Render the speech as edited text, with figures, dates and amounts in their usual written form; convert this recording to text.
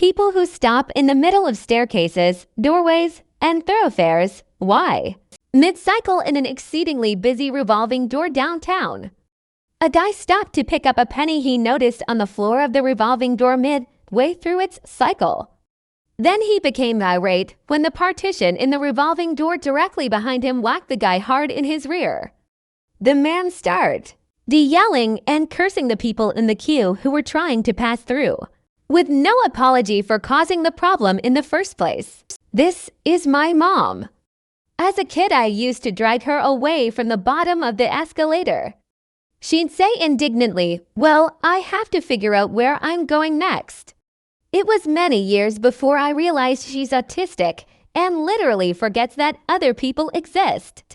People who stop in the middle of staircases, doorways, and thoroughfares. Why? Mid-cycle in an exceedingly busy revolving door downtown. A guy stopped to pick up a penny he noticed on the floor of the revolving door midway through its cycle. Then he became irate when the partition in the revolving door directly behind him whacked the guy hard in his rear. The man started yelling and cursing the people in the queue who were trying to pass through, with no apology for causing the problem in the first place. This is my mom. As a kid, I used to drag her away from the bottom of the escalator. She'd say indignantly, "Well, I have to figure out where I'm going next." It was many years before I realized she's autistic and literally forgets that other people exist.